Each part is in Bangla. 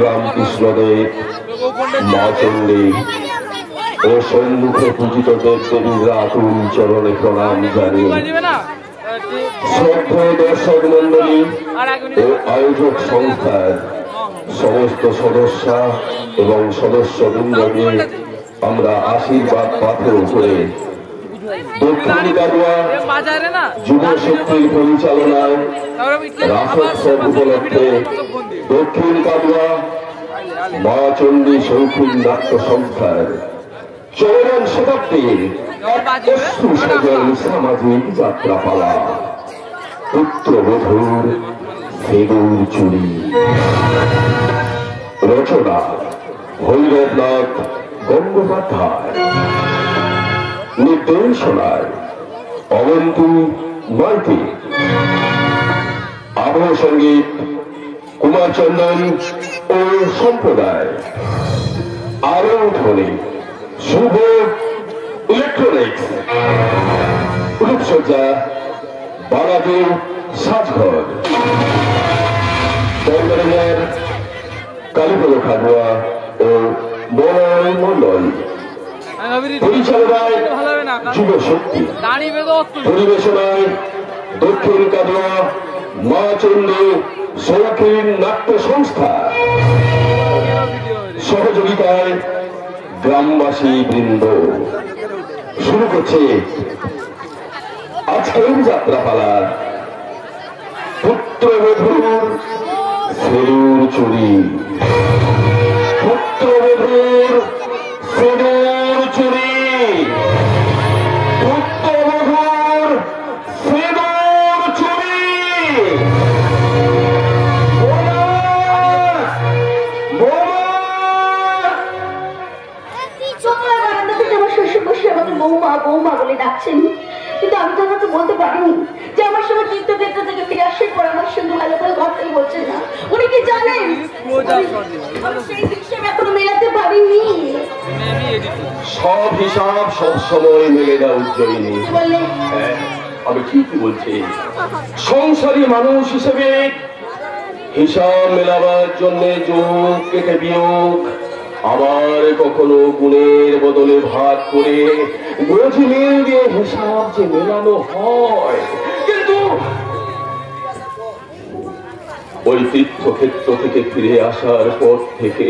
রামকৃষ্ণদেব, মা চণ্ডী ও সম্মুখে পূজিত দেব দেবীরা আতুল চরণে প্রণাম জানিয়ে শ্রদ্ধেয় দর্শক মন্ডলী ও আয়োজক সংস্থার সমস্ত সদস্য এবং সদস্যবৃন্দকে আমরা আশীর্বাদ পাথর করে দক্ষিণ কাদুয়া যুব শক্তির পরিচালনায় রাসোৎসব উপলক্ষে দক্ষিণ কাদুয়া মা চণ্ডী শৌখিন নাট্য সংস্থার চলমান শতাব্দীর সজল সামাজিক যাত্রাপালা পুত্রবধূর সেগুর চুরি। রচনা ভৈরবনাথ গঙ্গোপাধ্যায়, নির্দেশনায় অবন্তী মাইতি, আবহ সঙ্গীত কুমার চন্দন ও সম্প্রদায়, আরো ধ্বনি শুভ ইলেকট্রনিক্স, রূপসজ্জা বালাজি সাজঘর, বঙ্গরের কালীপদ খাদুয়া ও মলয় মন্ডল, পরিচালনায় যুব শক্তি, পরিবেশনায় দক্ষিণ কাদুয়া মা চণ্ডী শৌখিন নাট্য সংস্থা, সহযোগিতায় গ্রামবাসী বৃন্দ। শুরু করছে আজকের যাত্রাপালা পুত্রবধূর সেলুর চুরি। পুত্রবধূর সেলুর চুরি, পুত্রবধূর সেলুর চুরি। বৌমা বৌমা বলে ডাকছেন, কিন্তু আমি তো আমাকে বলতে পারিনি যে আমার সঙ্গে তীর্থক্ষেত্র থেকে ফিরে আসার পর আমার সঙ্গে ভালো করে কথাই বলছেন না। উনি কি জানেন সেই হিসেবে এখনো মেলাতে পারিনি। সব হিসাব সবসময় মেলে দেওয়া উজ্জয়িনী। আমি ঠিকই বলছি, সংসারী মানুষ হিসেবে হিসাব মেলাবার জন্য যোগ কেটে বিয়োগ, আবার কখনো গুণের বদলে ভাগ করে গোজি মিল দিয়ে হিসাব যে মেলানো হয়, কিন্তু ওই তীর্থক্ষেত্র থেকে ফিরে আসার পর থেকে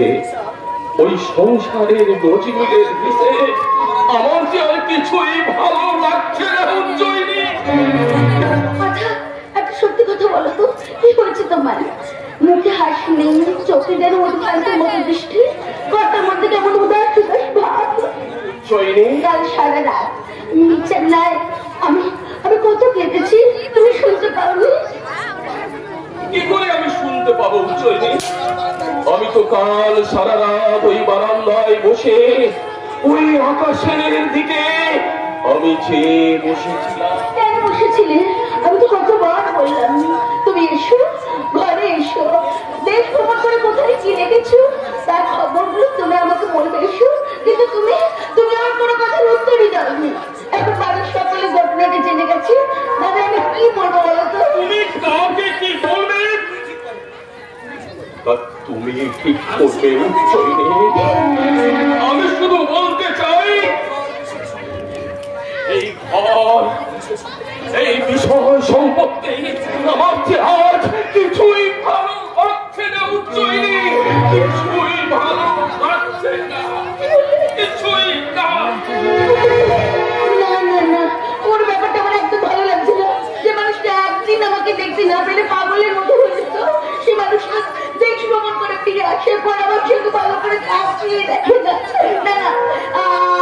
ওই সংসারের গোজি মিলের বিষয়ে আমার যে আর কিছুই ভালো লাগছে না। উজ্জয়িনী, একটা সত্যি কথা বলো তো, কি হয়েছে তোমার? মুখে হাসি নেই, চোখে যেন উদ্ভ্রান্তের মতো দৃষ্টি, কথার মধ্যে কেমন উদাস উদাস ভাব। কাল সারা রাত চেন্নাই আমি কত কেঁদেছি, তুমি শুনতে পাওনি? কি করে আমি শুনতে পাবো উজ্জয়িনী? আমি তো কাল সারা রাত ওই বারান্দায় বসে ওই আকাশের দিকে আমি চেয়ে বসেছিলাম। কেন বসেছিলে? আমি তো কতবার বললাম তুমি এসো, ঘরে এসো, দেশ ভ্রমণ করে কোথায় কি লেগেছো তার খবরগুলো তুমি আমাকে বলবে এসো, কিন্তু তুমি আমার কোনো কথার উত্তরই দাওনি। এখন বাড়ির সকলে ঘটনাটা জেনে গেছে, তবে আমি কি বলবো বলো তো? তুমি কাউকে কি বলবে? তুমি ঠিক করবে উজ্জয়িনী। আমি শুধু বলতে চাই, এই ঘর, এই বিষয় সম্পত্তি আমার যে আজ কিছুই ভালো লাগছে না উজ্জয়িনী, কিছুই ভালো লাগছে না, কিছুই না। না, ওর ব্যাপারটা আমার একদম ভালো লাগছে না। যে মানুষটা একদিন আমাকে দেখতে না পেলে পাগলের মতো হয়ে যেত, সে মানুষটা দেশ ভ্রমণ করে ফিরে আসার পর আমার সঙ্গে ভালো করে তাকিয়ে দেখে না।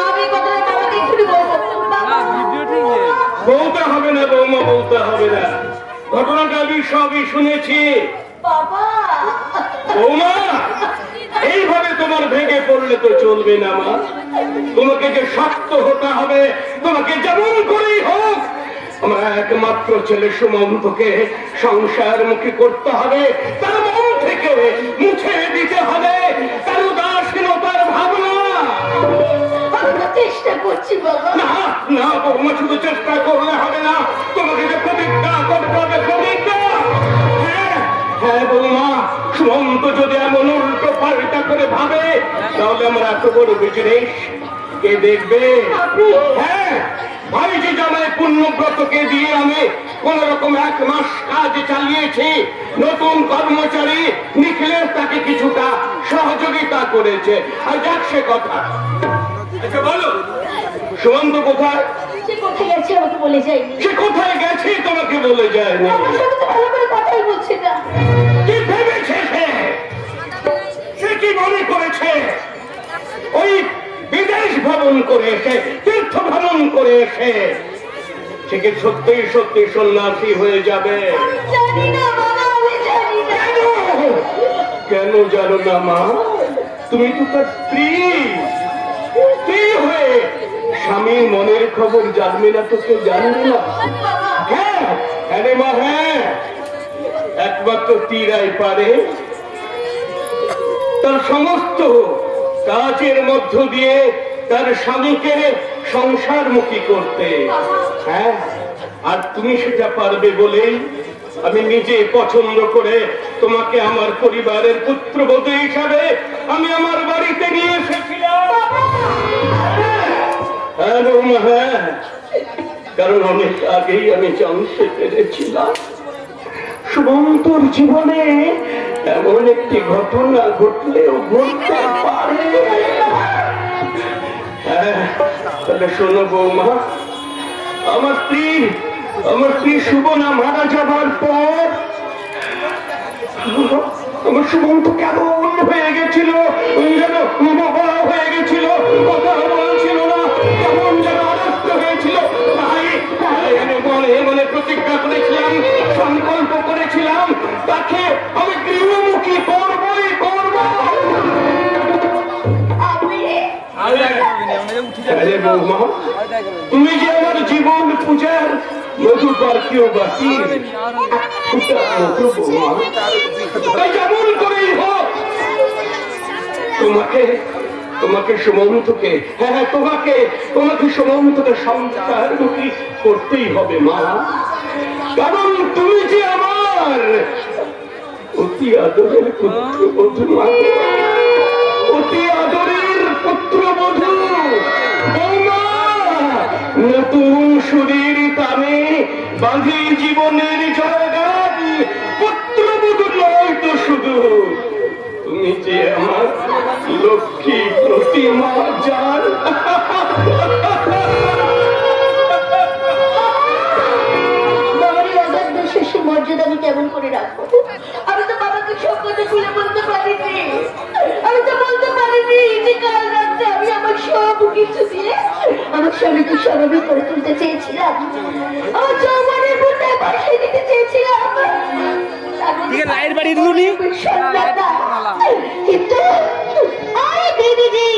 আমি কথাটা বাবাকে এক্ষুনি বলবো। বলতে হবে না বৌমা, বলতে হবে না, ঘটনাটা আমি সবই শুনেছি। বাবা, বৌমা, এইভাবে তোমার ভেঙে পড়লে তো চলবে না মা। তোমাকে যে শক্ত হতে হবে, তোমাকে যেমন করেই হোক আমার একমাত্র ছেলে সুমন্তকে সংসার মুখী করতে হবে, তার মন থেকে মুছে দিতে হবে তার উদাসীনতার ভাবনা। চেষ্টা করছি বাবা। না না বৌমা, শুধু চেষ্টা করলে হবে না, তোমাকে যে প্রতিজ্ঞা করতে হবে, প্রতিজ্ঞা। হ্যাঁ বৌমা, সুমন্ত যদি তাহলে আমার এত বড় বিজনেস কে দেখবে? হ্যাঁ, ভাইজি জামাই পুণ্যব্রতকে দিয়ে আমি কোন রকম 1 মাস কাজ চালিয়েছি। নতুন কর্মচারী নিখিলেশ তাকে কিছুটা সহযোগিতা করেছে। আর যাক সে কথা। আচ্ছা বলো, সুমন্ত কোথায়? সে কোথায় গেছে আমাকে বলে যায়নি। সে কোথায় গেছে তোমাকে বলে যায়নি? আমার সাথে তো ভালো করে কথাই বলছে না। কি ভেবেছে সে কি মনে করেছে ওই বিদেশ ভ্রমণ করে এসে, তীর্থ ভ্রমণ করে এসে সে কি সত্যি সত্যি সন্ন্যাসী হয়ে যাবে? জানি না বাবা, আমি জানি না। কেন জানো না মা? তুমি তো তার স্ত্রী হয়ে স্বামীর মনের খবর জানবে না তো কেউ জানবে না। হ্যাঁ আরে মা, হ্যাঁ, একমাত্র তীরাই পারে তার সমস্ত কাজের মধ্য দিয়ে তার স্বামীকে সংসারমুখী করতে। হ্যাঁ, আর তুমি সেটা পারবে বলেই আমি নিজে পছন্দ করে তোমাকে আমার পরিবারের পুত্রবধূ হিসাবে আমি আমার বাড়িতে নিয়ে এসেছিলাম। হ্যাঁ, কারণ অনেক আগেই আমি জানতে পেরেছিলাম সুমন্তর জীবনে এমন একটি ঘটনা ঘটলেও ঘটতে পারে। তাহলে শোনো বৌমা, আমার স্ত্রী সুবনা মারা যাবার পর আমার সুমন্ত কেমন হয়ে গেছিল, যেন বড় হয়ে গেছিল, কথা বলছিল না, কেমন যেন আরস্ত হয়েছিল। মনে প্রতিজ্ঞা করেছিলাম, সংকল্প করেছিলাম তাকে আমি গৃহমুখী করবই করব। বৌমা, তুমি যে আমার জীবন পূজার মধুপার্কীয় বাসী, যেমন করেই হোক তোমাকে সুমন্তকে, হ্যাঁ তোমাকে সুমন্তকে সংসারমুখী করতেই হবে মা। কারণ তুমি যে আমার অতি আদরের পুত্রবধূ, অতি আদরের পুত্রবধূ বৌমা। নতুন শরীর তারে বাঁধে জীবনের জয়গান, পুত্রবধূ নয় তো শুধু, তুমি যে আমার লক্ষ্মী প্রতিমা জান। মর্যাদা আমি কেমন করে রাখবো? আমি তো বাবাকে সব কথা খুলে বলতে পারিনি। আমি তো বলতে পারিনি যে কাল রাত্রে আমি আমার সব কিছু দিয়ে আমার স্বামীকে স্বাভাবিক করে তুলতে চেয়েছিলাম, আমার যৌবনের বুঝতে পাঠিয়ে দিতে চেয়েছিলাম। কিন্তু দিদিজি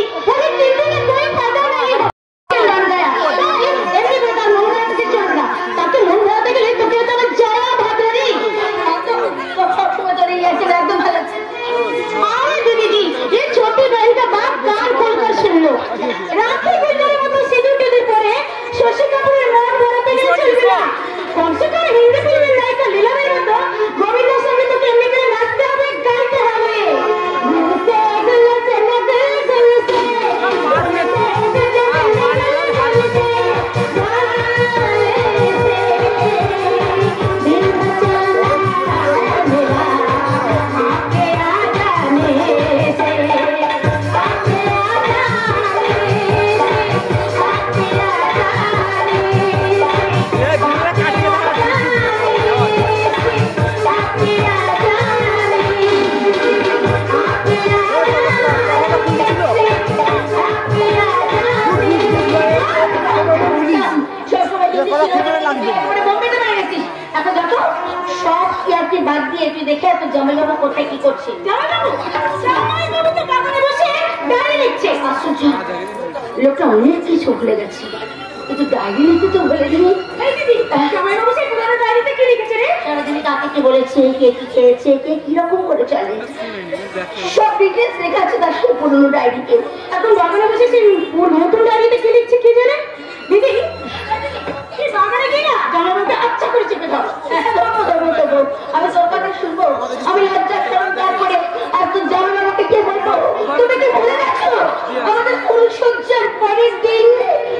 লোকটা অনেক কিছু ভুলে গেছে, কিন্তু ডায়েরি লিখতে তো ভুলে দিনি। সারাদিনে কাকে কি বলেছে, কে কি খেয়েছে, কে কিরকম করে চলে, সব ডিটেলস লেখা আছে তার সেই পুরনো ডায়েরিতে। এখন বাগানে বসে সেই নতুন ডায়েরিতে কি লিখছে কে জানে? দিদি বাগানে গিয়ে জানালাটা আচ্ছা করে চেপে দাও। আমি তোর কথা শুনবো, আমি লজ্জা করবো, তারপরে আর তোর জানালাকে কে বলবো? তুমি কি ভুলে গেছো? সহ্যের পরের দিন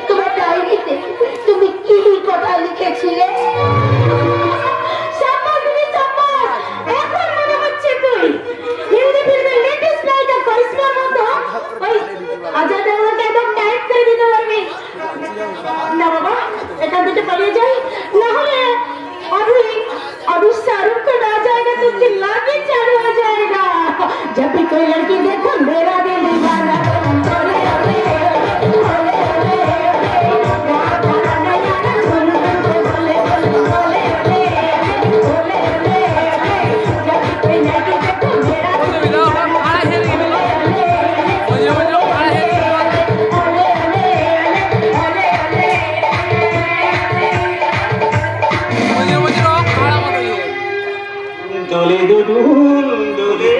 তোমার ডায়েরিতে তুমি কি কথা লিখেছিলে? এখন মনে হচ্ছে তুই হিন্দি ফিল্মের লেটেস্ট নায়িকা করিশ্মার মতো ওই অজয় দেওয়ানকে একদম টাইপ করে দিতে পারবি না। বাবা এখান থেকে পালিয়ে যাই, না হলে अभी शाहरुख को आ जाएगा तो चिल्लाके चालू हो जाएगा। जब भी कोई लड़की देखो मेरा दिल दीवाना দোলে দুদুল দোলে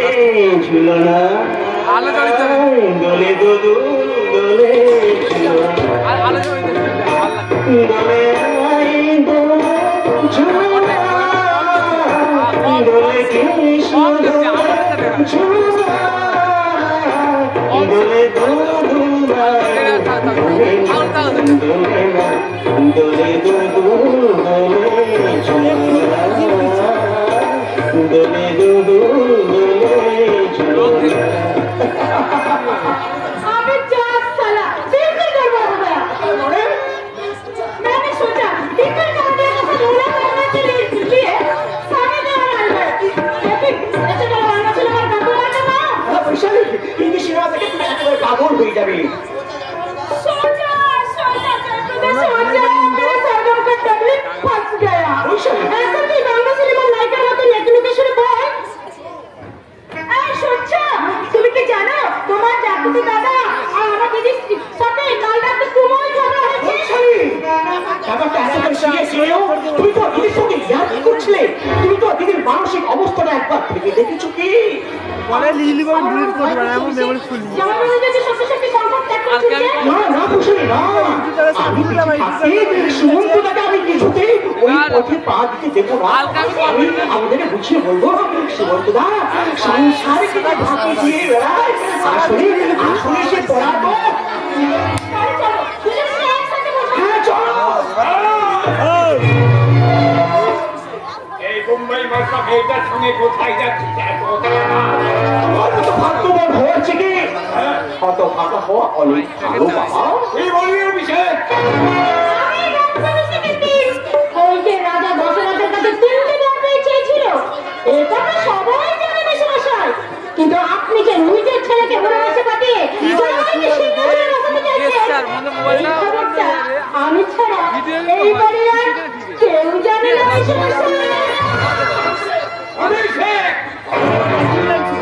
ঝুলনা দোলে দুদুল দোলে ঝুলনা দোলে ঝুলনা দোলে কৃষ্ণ ঝুলনা দোলে দুদুল দোলে দুদুল দোলে ঝুলনা দোলে দুদুল দোলে ঝুলনা। अबे जात साला बिल्कुल गड़बड़ हो गया। मैंने सोचा टिकट काटने का फॉर्मूला करने के लिए सामने वाला है लेकिन ऐसे करवाना चलो मैं काबू आ जाऊंगा। বৈশালী হিন্দি সিনেমা থেকে তুমি একেবারে পাগল হয়ে যাবে। सोचा मेरा सरगम का टकली फंस गया। ऐसा कि बांग्ला सिनेमा लाइक करा तो लेकिन बोल सोचा তুমি কি জানো তোমার জাকুতি দাদা আর আমার দিদির সাথে কাল রাতে তোমার ঝগড়া হয়েছে। ব্যাপারটা এতটা সিরিয়াস হলো, তুমি তো দিদির সঙ্গে ইয়ার্কি করছিলে, তুমি তো দিদির মানসিক অবস্থাটা একবার ভেবে দেখেছো কি? পরে লিলি করে ডিলিট করবে না, এমন মেমোরি ফুল জানো যদি সত্যি সত্যি কনফার্ম ত্যাগ করতে না না বৈশালী না, আমি সুমন্তদাকে আমি কিছুতেই ওই পথে পা দিতে দেবো না। আমি আমাদেরকে বুঝিয়ে বলবো সুমন্তদা সংসারে থেকে ভাগে দিয়ে বেড়ায়, আসলে আসলে সে পড়াবো। হ্যাঁ চলো। এই মুম্বাই মার্কা মেয়েটার সঙ্গে কোথায় যাচ্ছিস? ভাগ্যবান হয়েছে কি অত ভাগা হওয়া অনেক ভালো বাবা। এই বলি অভিষেক ওই যে রাজা দশরথের কাছে 3টি বর চেয়েছিল, এটা তো সবাই জানে মেশামশাই, কিন্তু আপনি যে নিজের ছেলেকে বনবাসে পাঠিয়ে সবাইকে সিংহাসনে বসাতে চাইছেন, এই খবরটা আমি ছাড়া এই বাড়ির আর কেউ জানে না মেশামশাই। অভিষেক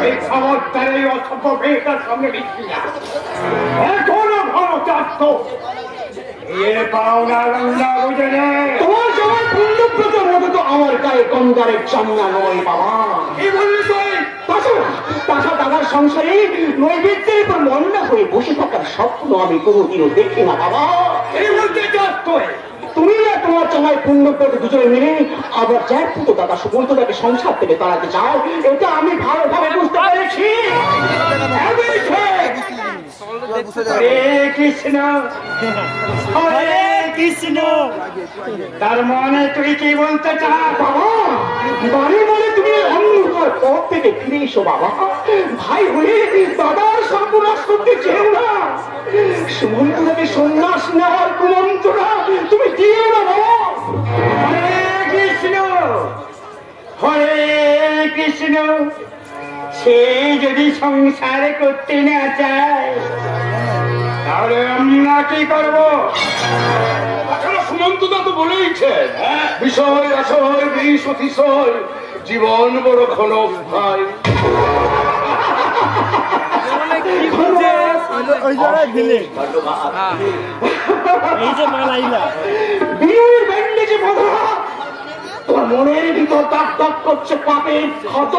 এই খবরটার এই অসভ্য মেয়েটার সঙ্গে মিশবি না, এখনো ভালো চাচ্ছ এ পাওনা রঙ্গা বুঝে নে। তোমার সবাই পুণ্যব্রতের মতো তো আমার গায়ে গঙ্গারের চামড়া নয় বাবা। কি বললি তুই? তাছাড়া দাদার সংসারে নৈবেদ্যের উপর মন্না হয়ে বসে থাকার স্বপ্ন আমি কোনোদিনও দেখি না বাবা। এই বলতে চাস তুই? তুমি আর তোমার জামাই পুণ্যব্রত দুজনে মিলে আবার যার পুতো দাদা সুমন্তদাকে সংসার থেকে তাড়াতে চাও, এটা আমি ভালোভাবে বুঝতে পেরেছি। হরে কৃষ্ণ হরে কৃষ্ণ, তার মানে তুই কি বলতে চাস? বাবা বাড়ি বলে তুমি অন্ধকার পথ থেকে ফিরে এসো বাবা। ভাই হয়ে দাদার সর্বনাশ করতে চেও না। সুমন্তদাকে সন্ন্যাস নেওয়ার কুমন্ত্রণা তুমি দিও না বাবা। হরে কৃষ্ণ হরে কৃষ্ণ, সে যদি সংসার করতে না চায় তাহলে আমরা কি করবো? সুমন্তদা তো বলেইছেন বিষয় আশয় বিষ অতিশয় জীবন বড় ঘন ভাই। ওই জায়গায় দিলে এই যে মালাইলা বিয়ের ব্যান্ডেজে বাঁধা তোমার মনের ভিতর দাগ দাগ করছে পাপের ক্ষত।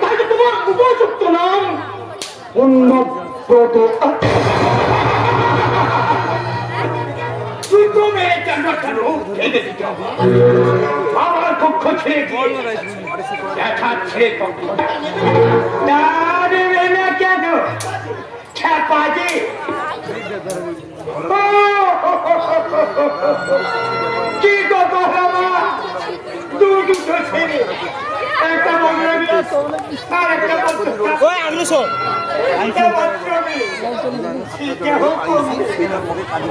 তাই তো তোমার উপযুক্ত নাম পুণ্যব্রত। তুই তো মেয়েটার মাথারও খেতে দিতে হবে। আমার পক্ষ থেকে দেখাচ্ছে তার না কেন ছাপা কি কথা দুটো ছেলে, একটা বলবে আর একটা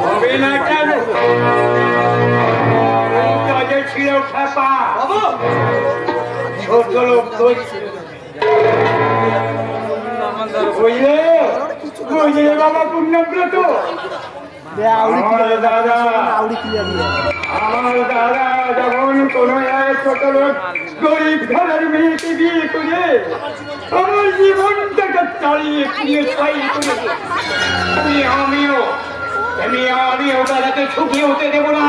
হবে না কেন? কাজে ছিল ছাপা ছোট লোক বুঝলে বাবা পূর্ণব্রত, আমার দাদা যখন কোন এক ছোট লোক গরিব ঘরের মেয়েকে বিয়ে করে আমার জীবনটাকে চালিয়ে ফিরিয়ে চালিয়ে করে আমিও দাদাকে ছুটি হতে দেব না।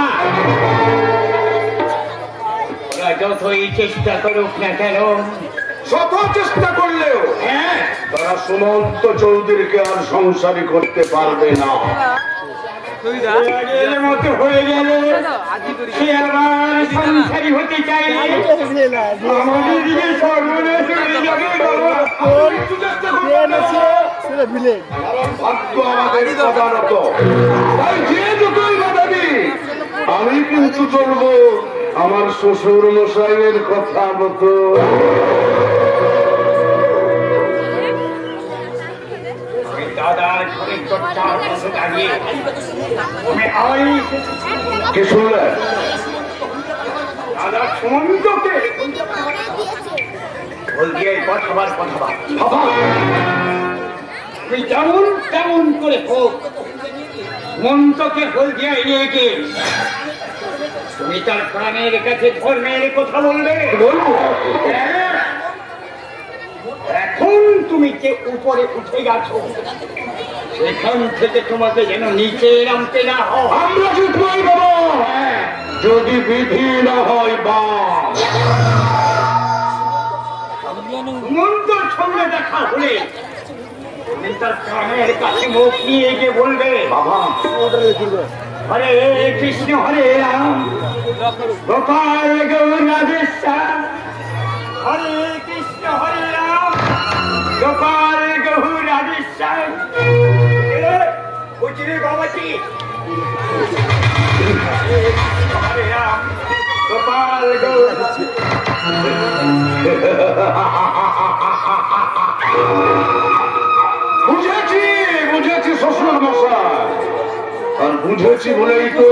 ওরা যতই চেষ্টা করুক না কেন, শত চেষ্টা করলেও তারা সুমন্ত চৌধুরীকে আর সংসারী করতে পারবে না। এর মতো হয়ে গেলে সে আবার সংসারী হতে চাই, আমাদের দিকে সর্বনাশ হয়ে যাবে বাবা। ভাগ্য আমাদের প্রধানত, তাই যে যতই বাধাবি আমি কিন্তু চলবো আমার শ্বশুর মশাইয়ের কথা মতো। দাদার ঘরে চর্চার মতো দাঁড়িয়ে কি শুনলেন? দাদা সুমন্তকে বল দিয়ে কথাবার তুই যেমন তেমন করে হোক মন্তকে বল দিয়ে নিয়ে গিয়ে তুমি তার প্রাণের কাছে ধর্মের কথা বলবে। বলবো এখন তুমি যে উপরে উঠে গেছো সেখান থেকে তোমাকে যেন নিচে নামতে না হয়। আমরা জিতবই বাবা, যদি বিধি না হয় বা। মন্তর সঙ্গে দেখা হলে তুমি তার প্রাণের কাছে মুখ নিয়ে গিয়ে বলবে বাবা হরে কৃষ্ণ হরে রাম গোপাল গৌর রাধেশ্যাম, হরে কৃষ্ণ হরে রাম গোপাল গৌর রাধেশ্যাম। বুঝলি বাবাজি, হরে রাম গোপাল গৌর। বুঝেছি শ্বশুর মশাই, আর বুঝেছি বলেই তো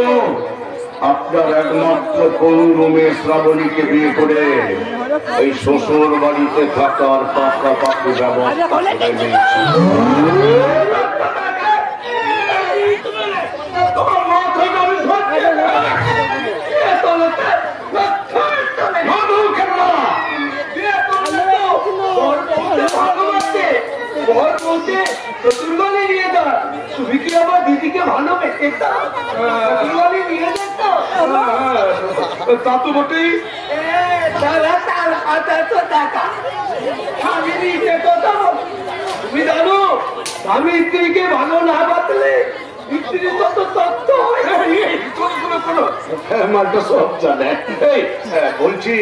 আপনার একমাত্র পৌরমে শ্রাবণীকে বিয়ে করে এই শ্বশুর বাড়িতে থাকার পাকাপাকি ব্যবস্থা করে নিয়েছি। তুমি কি আমার দিদিকে ভালোবেসে নিয়ে যেত? তা তো বটেই। তুমি জানো স্বামী স্ত্রীকে ভালো না বাতলে স্ত্রীর তত তথ্য মালটা সব জানে। বলছি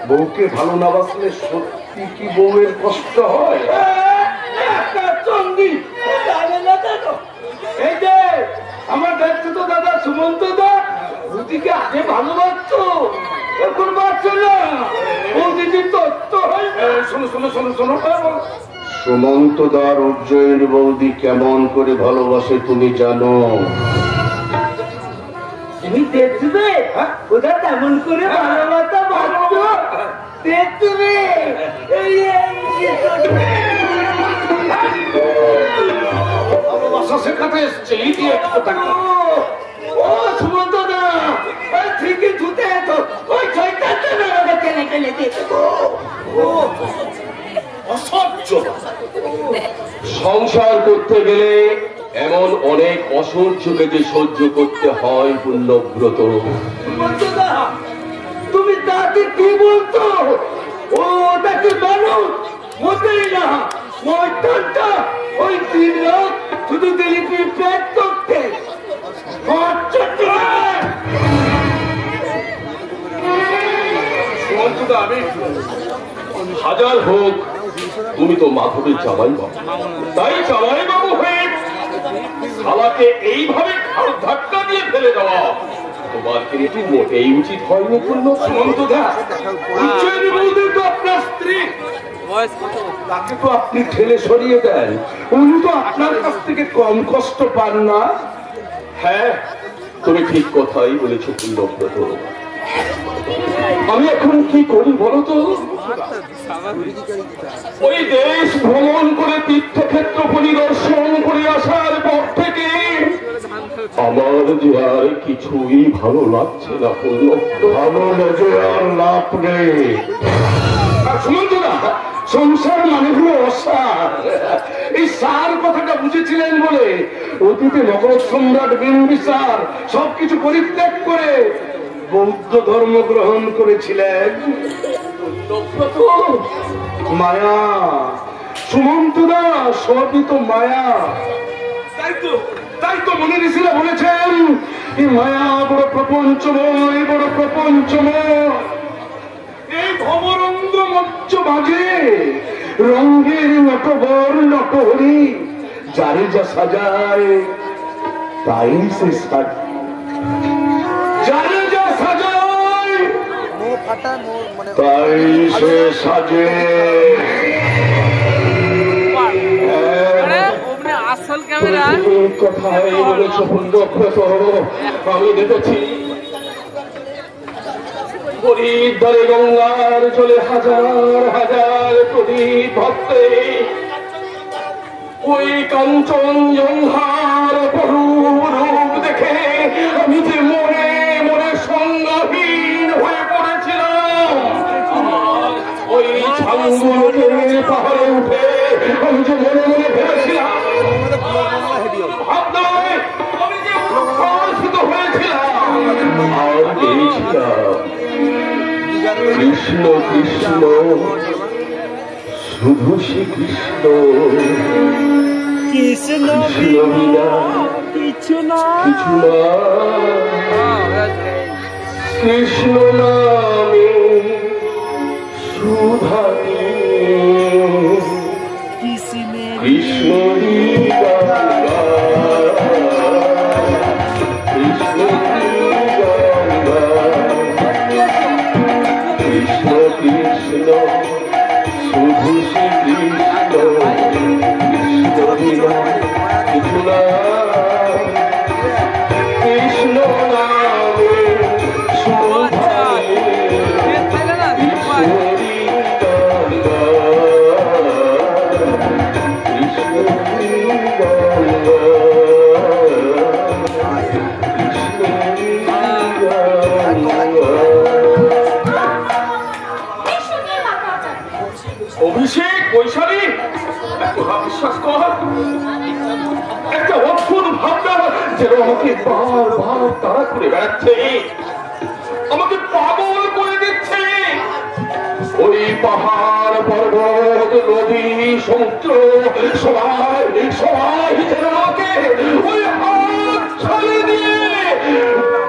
বউকে ভালো না বাসলে সত্যি কি বউয়ের কষ্ট হয়? চন্ডী জানে না কেন? এই যে আমার দেখছো তো দাদা সুমন্ত দা বুদিকে আগে ভালোবাসতো, এখন বাচ্চা না বৌদিদির তত্ত্ব হয়। শোনো শোনো শোনো শোনো, সুমন্ত দার উজ্জয়ীর বৌদি কেমন করে ভালোবাসে তুমি জানো? তুমি দেখবে ওটা তেমন করে ভালোবাসা ভাবছো দেখবে। ভালোবাসা শেখাতে এসছে ও সুমন্ত দা ঠিকই ধুতে তো ওই ছয়টা টেনে টেনে দিতে অসহ্য। সংসার করতে গেলে এমন অনেক অসহ্যকে যে সহ্য করতে হয় পুণ্যব্রত। তুমি তাকে কি বলতো? ও তাকে মানুষ মোটেই না, ওই তিন লোক শুধু দিলীপি পেট করতে। হাজার হোক তুমি তো মাধবের জামাই বাবু, তাই জামাই বাবু হয়ে শালাকে এইভাবে ঘাড় ধাক্কা দিয়ে ফেলে দেওয়া তোমার কিন্তু মোটেই উচিত হয়নি। পূর্ণ সুমন্তদা, উজ্জয়িনী বৌদি তো আপনার স্ত্রী, তাকে তো আপনি ঠেলে সরিয়ে দেন, উনি তো আপনার কাছ থেকে কম কষ্ট পান না। হ্যাঁ, তুমি ঠিক কথাই বলেছো পূর্ণব্রত। আমি এখন কি করি বলো তো? ওই দেশ ভ্রমণ করে তীর্থক্ষেত্র পরিদর্শন করে আসার পর থেকে আমার যে আর কিছুই ভালো লাগছে না। ভালো লেগে আর লাভ নেই। সংসার মানে হলো অসার। এই সার কথাটা বুঝেছিলেন বলে অতীতে নগর সম্রাট বিম্বিসার সবকিছু পরিত্যাগ করে বৌদ্ধ ধর্ম গ্রহণ করেছিলেন। মায়া সুমন্তদা, সবই তো মায়া। তাই তো মনে ঋষিরা বলেছেন এই মায়া বড় প্রপঞ্চময়, বড় প্রপঞ্চময়। এই ভবরঙ্গ মঞ্চ বাজে রঙ্গের নটবর নটহরি, যারে যা সাজায় তাই সে যারে যা সাজায় তাই সে সাজে। কথাই বলেছ পূর্ণব্রত। আমি দেখেছি হরিদ্বারে গঙ্গার জলে হাজার হাজার প্রদীপ ভক্তে ওই কাঞ্চন জঙ্ঘার রূপ দেখে আমি যে মনে মনে সংজ্ঞাহীন হয়ে পড়েছিলাম। ওই ছাঙ্গুর পাহাড়ে উঠে আমি যে মনে মনে ভেবেছিলাম, আমি যে উৎসাহিত হয়েছিলাম আর গেছিলাম কৃষ্ণ কৃষ্ণ, শুধু শ্রী কৃষ্ণ, কৃষ্ণ বিনা কিছু না, কিছু না। কৃষ্ণ নামে সুধা কৃষ্ণ লীলা, কৃষ্ণ কৃষ্ণ কৃষ্ণ, শুধু শ্রী কৃষ্ণ, কৃষ্ণ বিনা কিছু না। কৃষ্ণ নামে সুধা অভিষেক বৈশালী, বিশ্বাস কর, একটা অদ্ভুত ভাবনা যেন আমাকে বারবার তাড়া করে বেড়াচ্ছে, আমাকে পাগল করে দিচ্ছে। ওই পাহাড় পর্বত নদী সমুদ্র সবাই সবাই যেন আমাকে ওই হাত ছাড়িয়ে দিয়ে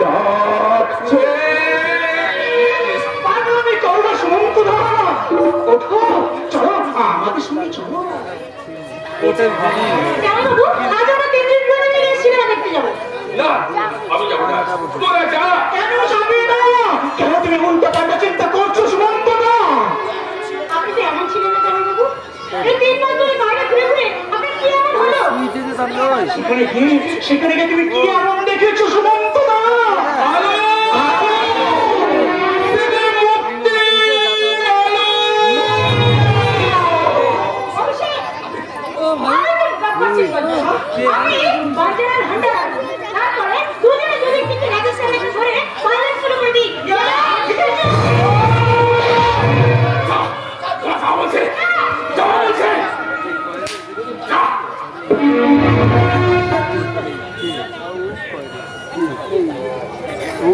ডাকছে। সুমন্তদা, ওঠো, চলো আমাদের সঙ্গে চলো। না, আমি যাবো না, তোরা যা। কেন যাবে না? কেন তুমি উল্টো পাল্টা চিন্তা করছো সুমন্তদা? আপনি তো এমন ছিলেন না কেন বাবু? এই 3 মাস ধরে বাইরে ঘুরে ঘুরে আপনি কি এমন হলো? সেখানে গিয়ে তুমি কি এমন দেখেছো সুমন্তদা? আমি বাজারের হান্ডার, তারপরে দুজনে দুদিক থেকে রাজস্থানে ধরে পালন শুরু করে দিই।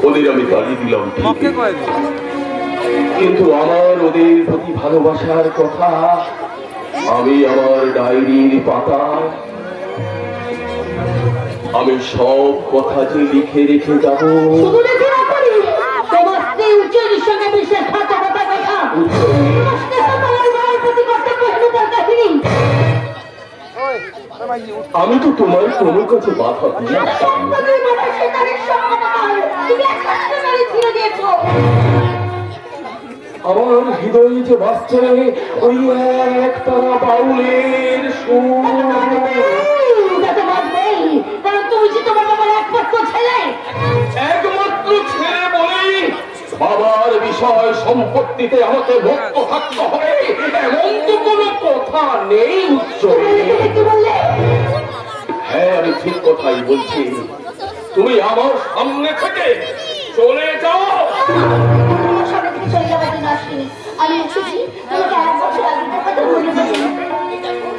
ওদের আমি গালি দিলাম, কিন্তু আমার ওদের প্রতি ভালোবাসার কথা আমি আমার ডায়েরির পাতা আমি সব কথা যে লিখে রেখে যাবো। তোমার স্ত্রী উজ্জয়িনীর সঙ্গে বিশ্বাসঘাতকতার কথা, তোমার প্রতি কর্তব্যহীনতার কাহিনী আমি তো তোমার কোনো কাছে বাধা দিই না। আমার হৃদয়ে যে বাঁচছে ওই একতারা বাউলের একমাত্র ছেলে বলেই বাবার বিষয় সম্পত্তিতে আমাকে ভক্ত থাকতে হবে এমন তো কোনো কথা নেই। হ্যাঁ, আমি ঠিক কথাই বলছি। তুমি আমার সামনে থেকে চলে যাও। আমি এসেছি তোমাকে 1 বছর আগেকার কথা মনে পড়ে।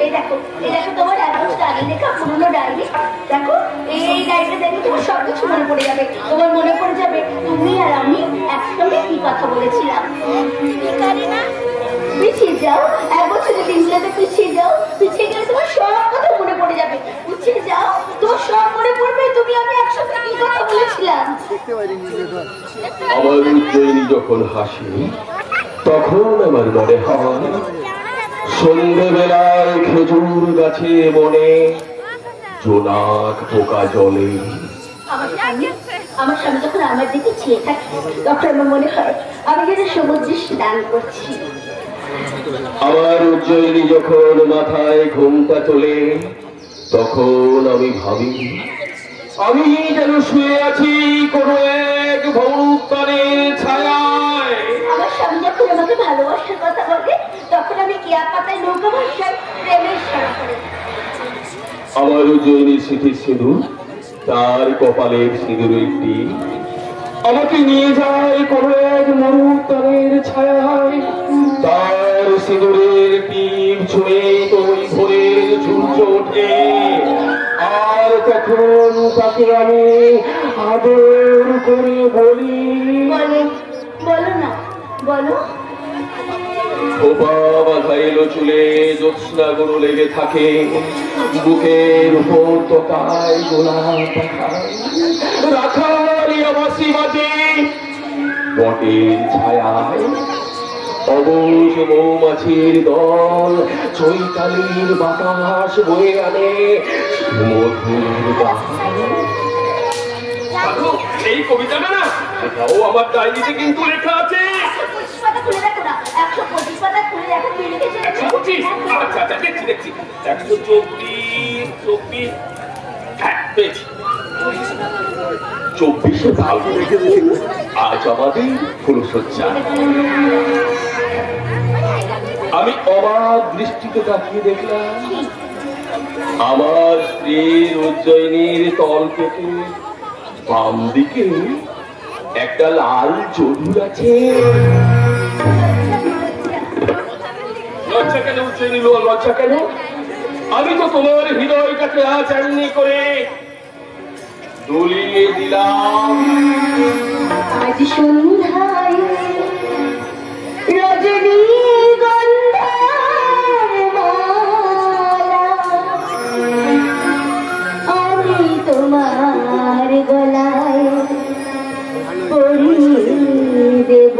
এই দেখো তোমার 1 বছর আগে লেখা পুরোনো ডায়েরি। দেখো এই ডায়েরিটা দেখে তোমার সব কিছু মনে পড়ে যাবে। তোমার মনে পড়ে যাবে তুমি আর আমি একসঙ্গে কি কথা বলেছিলাম। পিছিয়ে যাও, 1 বছরের দিনগুলোতে পিছিয়ে যাও। পিছিয়ে গেলে তোমার সব কথা মনে পড়ে যাবে। পিছিয়ে যাও, তোমার সব মনে পড়বে তুমি আমি একসঙ্গে কি কথা বলেছিলাম। আমার উজ্জয়িনী যখন হাসি তখন আমার মনে হয় সন্ধ্যেবেলায় খেজুর গাছে বনে জোনাক পোকা জলে। আমার স্বামী যখন আমার দিকে চেয়ে থাকে তখন আমার মনে হয় আমি যেন সমুদ্রে স্নান করছি। আমার উজ্জয়িনী যখন মাথায় ঘুমটা তোলে তখন আমি ভাবি আমি যেন শুয়ে আছি কোনো এক ভৌতানের ছায়ায়। আমার স্বামী যখন আমাকে ভালোবাসার কথা বলে তখন আমি কেয়া পাতায় নৌকা ভাষায় প্রেমের সারা করে। আমার উজ্জয়িনীর স্মৃতির সিঁদুর তার কপালের সিঁদুরের টিপ আমাকে নিয়ে যায় কোনো এক মরুতানের ছায়ায়। তার সিঁদুরের টিপ ছুঁয়ে ওই ভোরের সূর্য ওঠে আর তখন তাকে আমি আদর করে বলি বলো না বলো। খোপা বাঁধা এলো চুলে জ্যোৎস্না গুলো লেগে থাকে বুকের উপর তোকায় গোলাপ রাখারি আবাসি বাজে বটের ছায়ায় অবশ মৌমাছির দল চৈতালির বাতাস বয়ে আনে মধুর গান। এই কবিতাটা না এটাও আমার ডায়েরিতে কিন্তু লেখা আছে। 125 পাতা খুলে দেখো না, 125 পাতা খুলে দেখো কি লিখেছে। 125? আচ্ছা আচ্ছা দেখছি 124 হ্যাঁ পেয়েছি। 24 ফাল্গুন আজ আমাদের ফুলসজ্জা। আমি অবাক দৃষ্টিতে তাকিয়ে দেখলাম আমার স্ত্রীর উজ্জয়িনীর তল থেকে বাম দিকে একটা লাল জরুর আছে। লজ্জা কেন উজ্জয়িনী, লজ্জা কেন? আমি তো তোমার হৃদয়টাকে আজ এমনি করে দুলিয়ে দিলাম। আজ সন্ধ্যায় রজনী গন্ধার মালা আমি তোমার গলায় পরিয়ে দেব।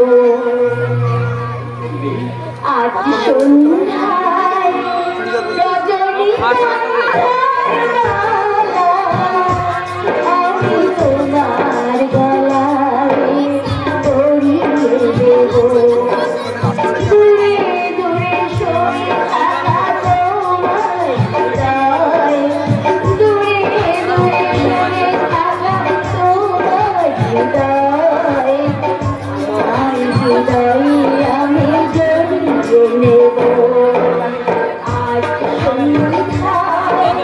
আজ সন্ধ্যায় রজনী আমি তোমার গলায় পরিয়ে দেব। দূরে দূরে সরে থাকা তোমার হৃদয়, দূরে দূরে সরে থাকা তোমার হৃদয়, আমার হৃদয়ে আমি জড়িয়ে নেব। আজ সন্ধ্যায়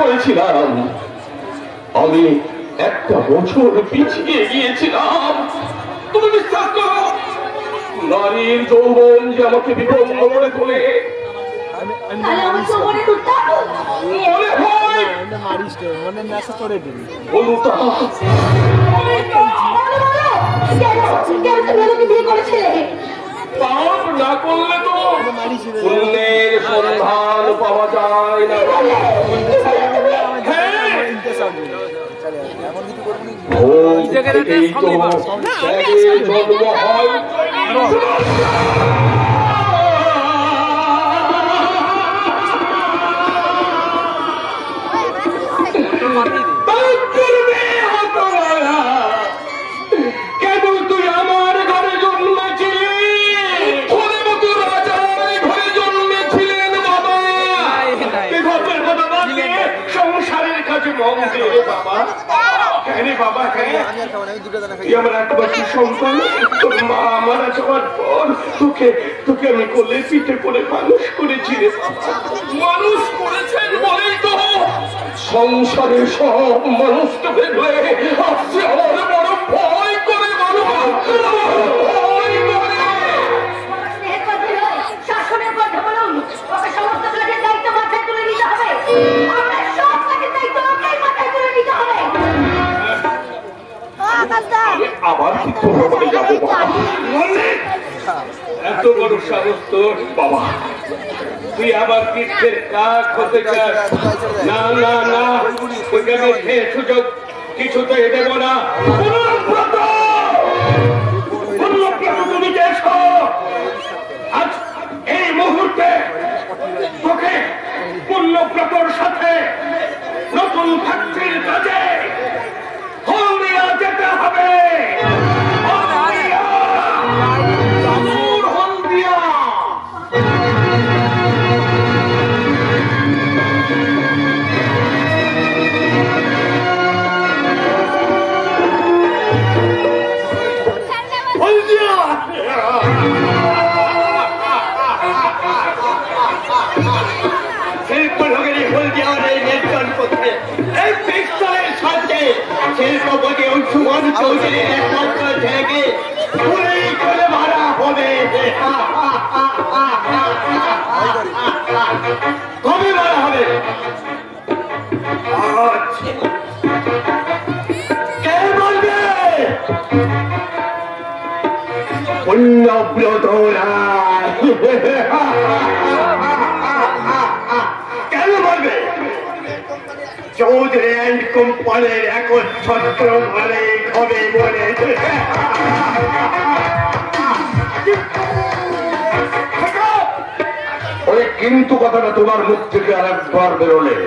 করেছিলাম, আমি একটা বছর পিছিয়ে গিয়েছিলাম। তুমি বিশ্বাস করো, নারীর যৌবন যে আমাকে বিভঙ্গ করে তোলে। তাহলে আমার যৌবনের উত্তাপ মনে হয় অনুতাপ। কেন তুমি আমাকে বিয়ে করেছিলে? পাপ না করলে তো পুণ্যের সন্ধান পাওয়া যায় না। ভোগ থেকেই তো ত্যাগের জন্ম হয়। কেবল তুই আমার ঘরে জন্মেছিলি, ঘরের মতো রাজার ঘরে জন্মেছিলেন বাবা। ঘরের কথা বাদ দিয়ে সংসারের কাজে মন দে বাবা। কেন বাবা, কেন তুই আমার একমাত্র সন্তান। তোর মা মারা যাওয়ার পর তোকে আমি কোলে পিঠে করে মানুষ করেছি রে বাবা। মানুষ করেছেন বলেই তো সংসারে সব মানুষকে দেখলে আসছে আমার বড় ভয় করে। মানুষ ভয় করে। স্নেহের কথা নয়, শাসনের কথা বলুন। ওকে সমস্ত কাজের দায়িত্ব মাথায় তুলে নিতে হবে। আমরা সব কাজের দায়িত্ব ওকেই মাথায় তুলে নিতে হবে। আমি আবার কি তোর বলে যাবো বাবা? এত বড় সাহস তোর বাবা, তুই আবার কৃষ্ণের কাজ হতে চাস? না না না, ওইটা মিথ্যে সুযোগ কিছুতেই দেব না। তুমি দেখো আজ এই মুহূর্তে তোকে পুণ্যব্রতর সাথে নতুন ফ্যাক্টরির কাজে হলদিয়া যেতে হবে। হলদিয়া শিল্পনগরী হলদিয়ার এই নির্জন করতে এই পিস্তলের সাথে শিল্পপতি সুমন চৌধুরীর একমাত্র ছেলেকে গুলি করে মারা হবে। কবে মারা হবে? কে বলবে? পুণ্যব্রতরা। কেন বলবে? চৌধুরী অ্যান্ড কোম্পানির একচ্ছত্র বলে হবে বলে। ওই কিন্তু কথাটা তোমার মুখ থেকে আর একবার বেরোলে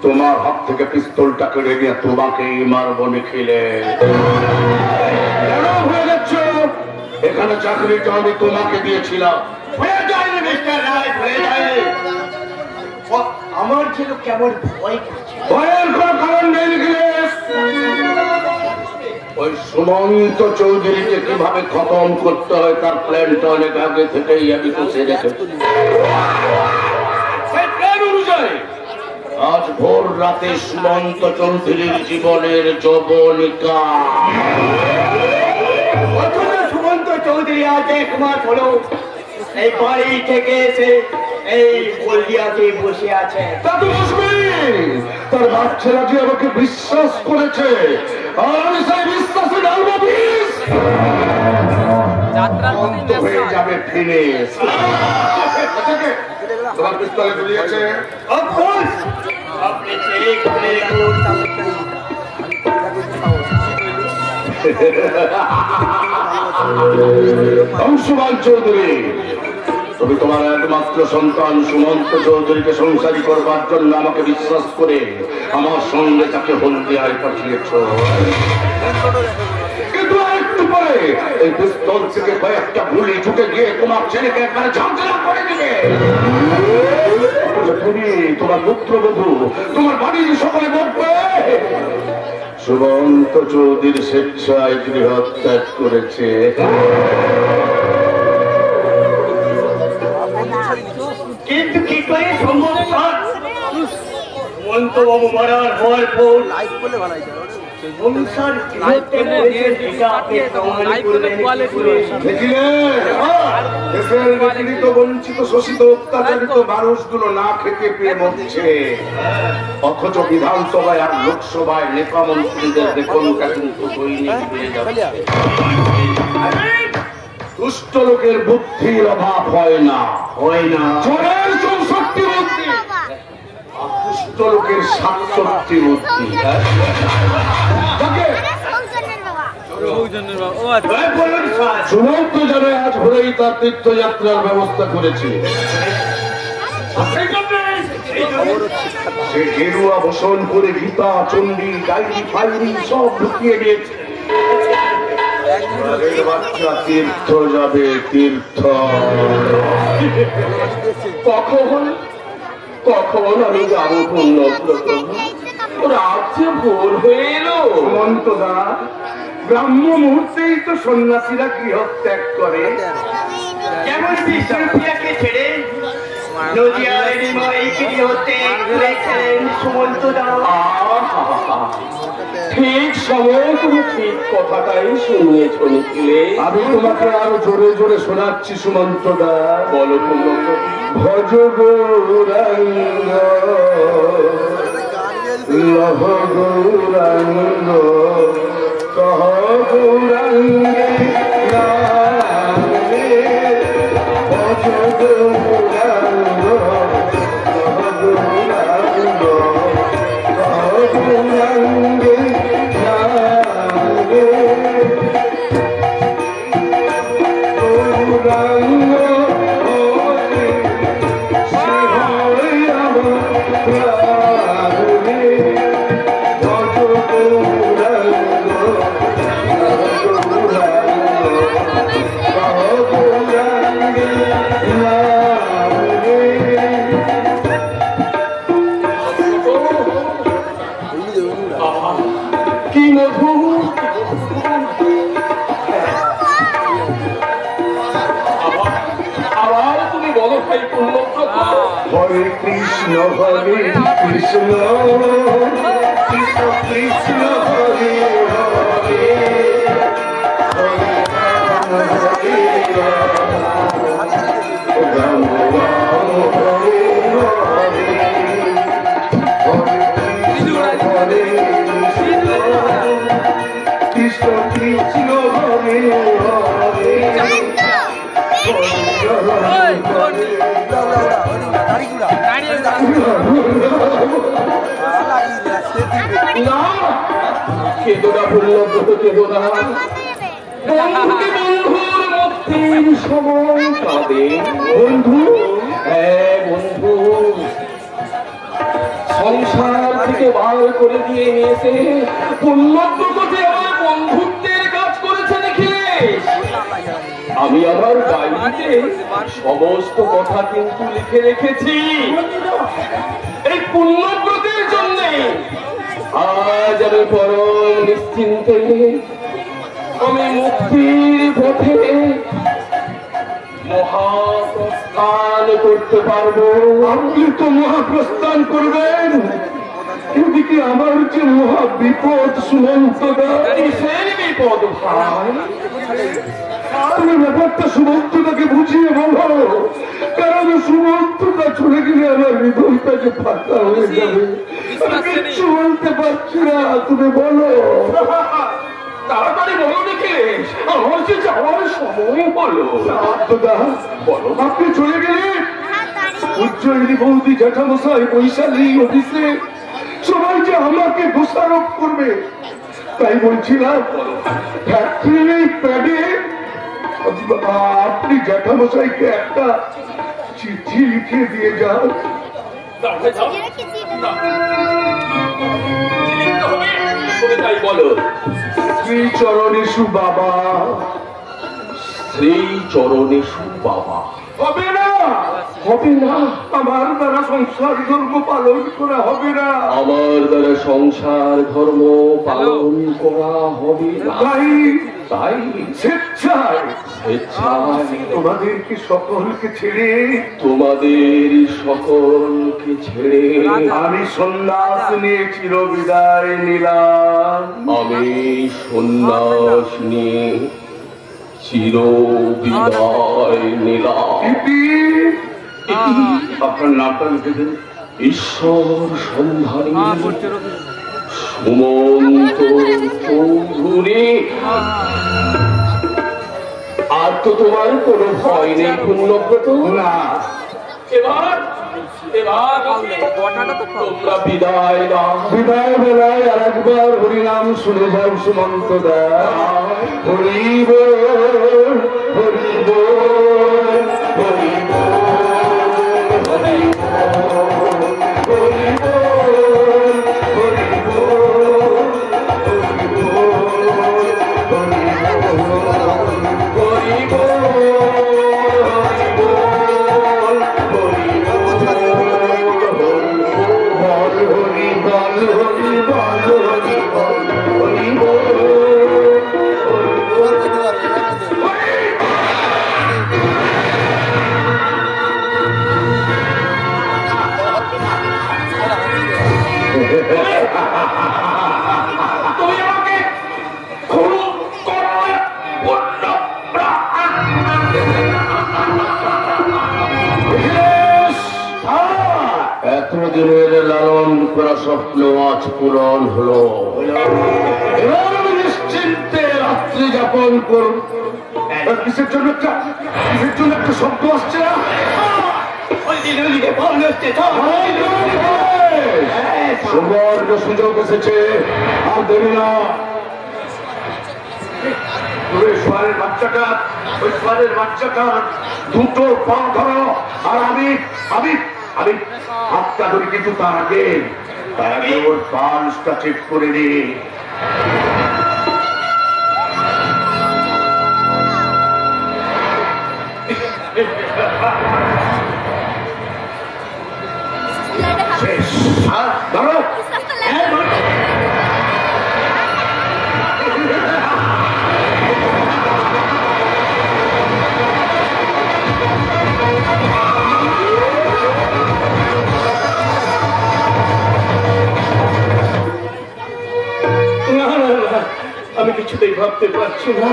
তোমার হাত থেকে পিস্তলটা কেড়ে নিয়ে তোমাকেই মারবো নিখিলে। কেন হয়ে যাচ্ছ? এখানে চাকরিটা আমি তোমাকে দিয়েছিলাম। হয়ে যায়নি মিস্টার রায়, হয়ে যায়নি। আমার ছিল কেমন ভয় করছে। ভয়ের কোন কারণ নেই নিখিলেশ। ওই সুমন্ত চৌধুরীকে কিভাবে খতম করতে হয় তার প্ল্যানটা অনেক আগে থেকেই আমি বুঝে রেখেছি। প্ল্যান অনুযায়ী আজ ভোর রাতে সুমন্ত চৌধুরীর জীবনের যৌবনিকা। সুমন্ত চৌধুরী আজ 1 মাস হলো এই বাড়ি থেকে এসে এই হলদিয়াতে বসে আছে। তা তো বসবে, তার বাচ্চারা যে আমাকে বিশ্বাস করেছে আর আমি সেই বিশ্বাসে ডালবো বিষ। হয়ে যাবে ফিনিশ। তোমার পিস্তলে গুলি আছে? আপনি অংশুমান চৌধুরী, তুমি তোমার একমাত্র সন্তান সুমন্ত চৌধুরীকে সংসারী করবার জন্য আমাকে বিশ্বাস করে আমার সঙ্গে তাকে হলদিয়ায় পাঠিয়েছ। কিন্তু আরেকটু পরে এই পিস্তল থেকে কয়েকটা গুলি ছুটে গিয়ে তোমার ছেলেকে একবারে ঝাঁঝরা করে দিবে। তুমি, তোমার পুত্রবধূ, তোমার বাড়ির সকলে বলবে সুমন্ত চৌধুরী স্বেচ্ছায় গৃহত্যাগ করেছে। কিন্তু কি করে সম্ভব? সুমন্ত বাবু মারার হওয়ার পর সংসার বঞ্চিত শোষিত অত্যাচারিত মানুষগুলো না খেতে পেয়ে মরছে, অথচ বিধানসভায় আর লোকসভায় নেতা মন্ত্রীদের বেতনটা কিন্তু দৈনিক বেড়ে যাচ্ছে। দুষ্ট লোকের বুদ্ধির অভাব হয় না, চোরের 64 বুদ্ধি, দুষ্ট লোকের 67 বুদ্ধি। সুমন্ত যেন আজ ভোরেই তার তীর্থযাত্রার ব্যবস্থা করেছে। সে গেরুয়া বসন করে গীতা, চণ্ডী, ডাইরি ফাইরি সব ঢুকিয়ে দিয়েছে। বাচ্চা তীর্থ যাবে, তীর্থ। কখন কখন আমি যাবো পুণ্যব্রত? রাত যে ভোর হয়ে এলো। সুমন্তদা, ব্রাহ্ম মুহূর্তেই তো সন্ন্যাসীরা গৃহত্যাগ করে। যেমন বিষ্ণুপ্রিয়াকে ছেড়ে নদিয়ার নিময় গৃহত্যাগ করেছেন সুমন্ত দাও। ঠিক সময় তুমি ঠিক কথাটাই শুনিয়েছ নিখিলে। আমি তোমাকে আরো জোরে জোরে শোনাচ্ছি সুমন্তদা। বলো পুণ্যব্রত। ভজ গৌরাঙ্গ লভ গৌরাঙ্গ কহ গৌরাঙ্গে নামে, ভজ গৌরাঙ্গ লভ গৌরাঙ্গ কহ গৌরাঙ্গে নামে, গৌরাঙ্গ কি মধু! আবার তুমি বলো ভাই পুণ্যব্রত। হরে কৃষ্ণ কৃষ্ণ কৃষ্ণ হরে হরে, হরে রাম হরে রাম, রাম রাম হরে হরে, হরে কৃষ্ণ হরে কৃষ্ণ কৃষ্ণ হরে হরে, না, কেদোনা পুণ্যব্রত, কেদোনা। বন্ধুকে বন্ধুর মধ্যে সময় কাঁদে। বন্ধু, হ্যাঁ বন্ধু, সংসার থেকে বার করে দিয়ে নিয়েছে। পুণ্যব্রত যে আমার বন্ধুত্বের কাজ করেছে দেখিলে। আমি আমার ডায়েরিতে সমস্ত কথা কিন্তু লিখে রেখেছি এই পুণ্যব্রতের জন্য। আজ আমি পরম নিশ্চিন্তে আমি মুক্তির পথে মহাপ্রস্থান করতে পারবো। আপনি তো মহাপ্রস্থান করবেন, এদিকে আমার যে মহা বিপদ সুমন্তদা। কিসের বিপদ ভাই? তুমি ব্যাপারটা সুমন্তদাকে বুঝিয়ে বলো, কারণ সুমন্তদা চলে গেলে আমার হৃদয়টা যে ফাঁকা হয়ে যাবে। আমি কিচ্ছু বলতে পারছি না, তুমি বলো। তাড়াতাড়ি বলো দেখিলে, আমার যে যাওয়ার সময় হলো। সুমন্তদা, বলো। আপনি চলে গেলে উজ্জয়িনী বৌদি জ্যাঠামশাই বৈশালী অফিসে সবাই যে আমাকে দোষারোপ করবে, তাই বলছিলাম ফ্যাক্টরির প্যাডে আপনি জ্যাঠামশাইকে একটা চিঠি লিখে দিয়ে যান। তাই বলো। শ্রীচরণেশু বাবা, শ্রীচরণেশু বাবা। হবে না, হবে না। আমার দ্বারা সংসার ধর্ম পালন করা হবে না। আমার দ্বারা সংসার ধর্ম পালন করা হবে না। তাই তাই স্বেচ্ছায় স্বেচ্ছায় তোমাদেরকে সকলকে ছেড়ে আমি সন্ন্যাস নিয়ে চিরবিদায় নিলাম। আমি সন্ন্যাস নিয়ে চিরবিদায় নিলাম। আপনার নামটা লিখে দেন। ঈশ্বর সন্ধানী সুমন্ত চৌধুরী। আর তো তোমার কোনো ভয় নেই পুণ্যব্রত? না, এবার তোমরা বিদায় দাও। বিদায় বেলায় আর একবার হরিনাম শুনে যাও সুমন্ত দা। হরি বল, হরি বল, হরি বল, হরি এতদিনের লালন করা স্বপ্ন আজ পূরণ হলো। এবার আমি নিশ্চিন্তে রাত্রি যাপন করুন। কিসের জন্য একটা শব্দ আসছে না? সুবর্ণ সুযোগ এসেছে, আর দেরি না। ওই সোয়ারের বাচ্চাটা দুটো পা ধরো, আর আমি হাতটা ধরি, কিন্তু তার আগে ওর পালসটা চেক করে নি। ধরো। আমি কিছুতেই ভাবতে পারছি না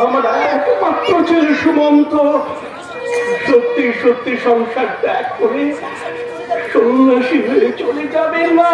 আমার একমাত্র ছেলে সুমন্ত সত্যি সত্যি সংসার ত্যাগ করে সন্ন্যাসী হয়ে চলে যাবে না।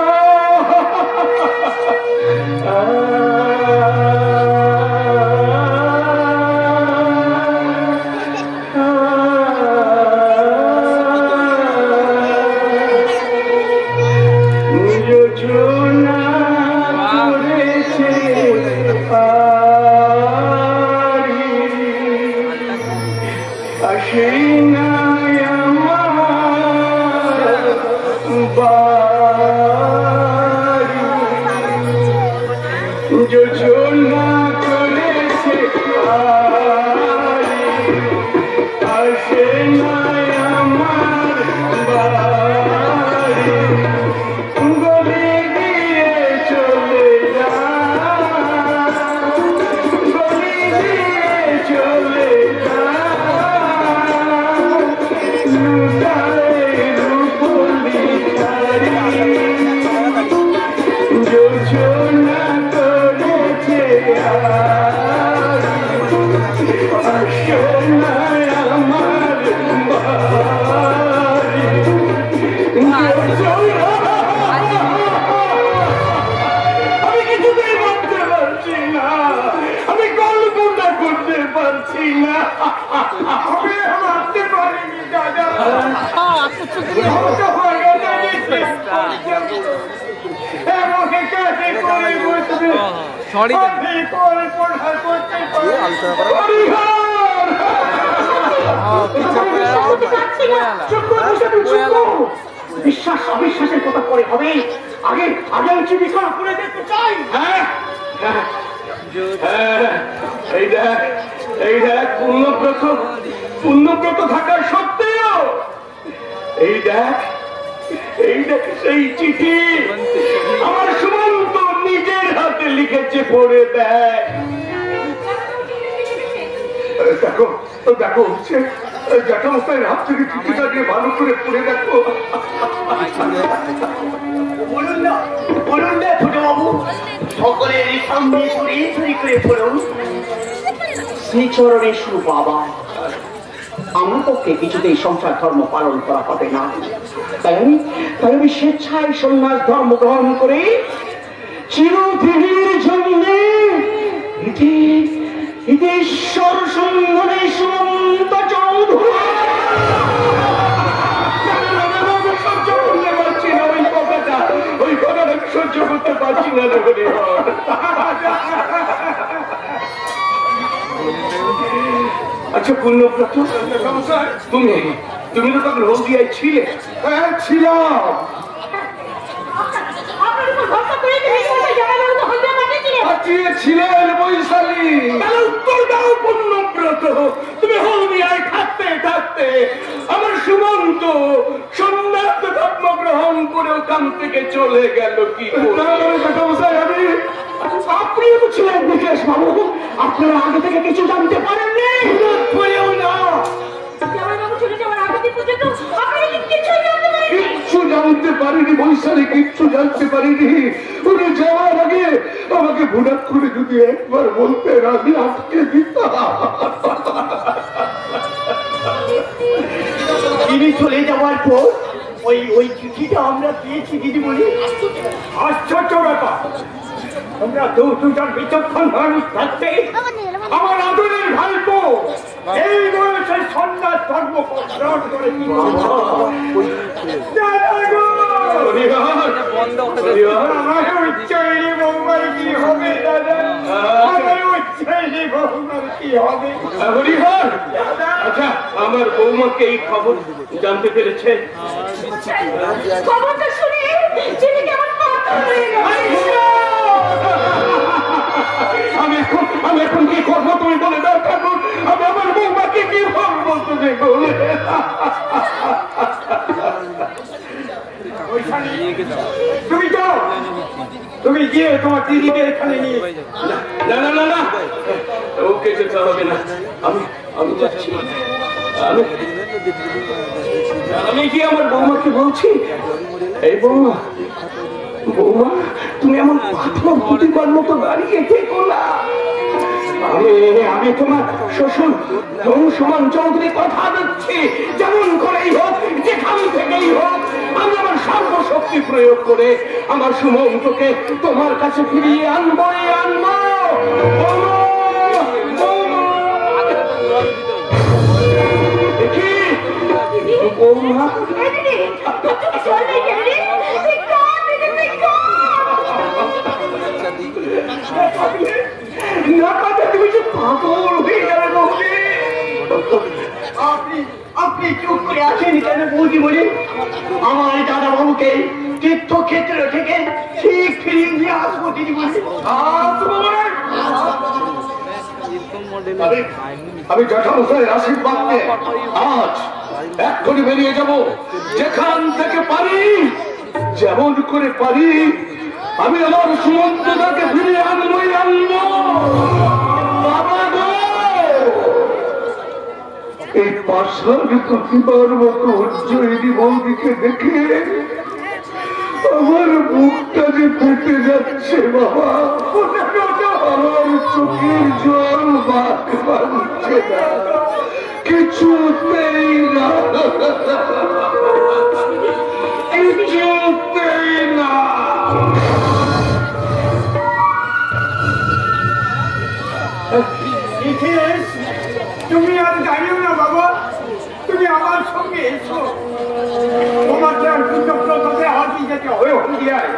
বিশ্বাস অবিশ্বাসের কথা পরে হবে, আগে আগে চিকিৎসা করে দেখতে চাই। এই দেখ পুণ্যব্রত থাকার সত্ত্বেও এই দেখ সেই চিঠি আমার সুমন্ত নিজের হাতে লিখেছে, পড়ে দেখ। দেখো দেখো হচ্ছে জ্যাঠামশাইয়ের হাত থেকে চিঠিটা দিয়ে ভালো করে পড়ে দেখো। বলুন না ছোট বাবু, সকলের সামনে চুরি করে পড়ুন। শ্রীচরণের শুরু বাবা, আমার পক্ষে কিছুতেই সংসার ধর্ম পালন করা হবে না। তাই আমি স্বেচ্ছায় সন্ন্যাস ধর্ম গ্রহণ করে চিরদিনের জন্য ঈশ্বর সম্মানে সুমন্ত চৌধুরী সহ্য করতে পারছি না ওই কথাটা সহ্য করতে পারছি না। আচ্ছা পূর্ণব্রত, তুমি তো তখন হলদিয়ায় ছিলে? হ্যাঁ ছিলাম। ছিলেন বৈশালী। উত্তর দাও পূর্ণব্রত, তুমি হলদিয়ায় থাকতে থাকতে আমার সুমন্ত সন্ন্যাস ধর্ম গ্রহণ করে ওখান থেকে চলে গেল কি? আপনিও তো ছিলেন বিকেশ বাবু, আপনারা আগে থেকে কিছু জানতে পারেননি? না, কিচ্ছু জানতে পারিনি বৈশালী, কিচ্ছু জানতে পারিনি। উনি যাওয়ার আগে আমাকে ভুনাক করে যদি একবার বলতেন আমি আটকে দিতাম। তিনি চলে যাওয়ার পর ওই চিঠিটা আমরা পেয়েছি দিদিমণি। আশ্চর্য ব্যাপার, আমরা দুজন বিচক্ষণ মানুষ থাকতে আমার আদরের ভাইপো এই বয়সে সন্ন্যাস ধর্ম গ্রহণ করেছি। আচ্ছা, আমার বৌমাকে এই খবর জানতে পেরেছে? খবরটা শুনে চিনি কেমন পাগল হয়ে গেল। আমি এখন কি করবো তুমি বলে দাও ঠাকুর, আমি আমার বৌমাকে কি করবো তুমি বলে? তুমি যাও, তুমি গিয়ে তোমার দিদিকে এখানে নিয়ে। না না না না, ওকে যেতে হবে না, আমি যাচ্ছি। আমি কি আমার বৌমাকে বলছি, এই বৌমা বৌমা তুমি এমন পাথর প্রতিবার মতো দাঁড়িয়ে থেকো না। আমি তোমার শ্বশুর সমান চৌধুরী কথা দিচ্ছি, যেমন করেই হোক যেখান থেকেই হোক আমি আমার সর্বশক্তি প্রয়োগ করে আমার সুমন্তকে তোমার কাছে ফিরিয়ে আনবোই আনবো। দেখি বৌমা তুমি যে পাগল হয়ে গেলে আপনি চুপ করে আছেন কেন বৌদি বলি? আমার দাদা বাবুকে তীর্থক্ষেত্র থেকে ঠিক ফিরিয়ে নিয়ে আসবো দিদিমণি। আমি জ্যাঠামশাইয়ের আশীর্বাদ নিয়ে আজ এক্ষুনি বেরিয়ে যাব, যেখান থেকে পারি যেমন করে পারি আমি আমার সুমন্তদাকে ফিরিয়ে আনবোই আনবো। বাবা গো, এই পাশার প্রতিবার মতো উজ্জয়িনী বৌদিকে দেখে আমার বুকটা যে ফেটে যাচ্ছে বাবা। আমার চোখের জল বাঁধছে না, কিছুতেই না, কিছুতেই না। তুমি আর জানিও না বাবা, তুমি আমার সঙ্গে এসো। তোমাকে আর পুজোকে হাতি যেতে হয়ে হলদিয়ায়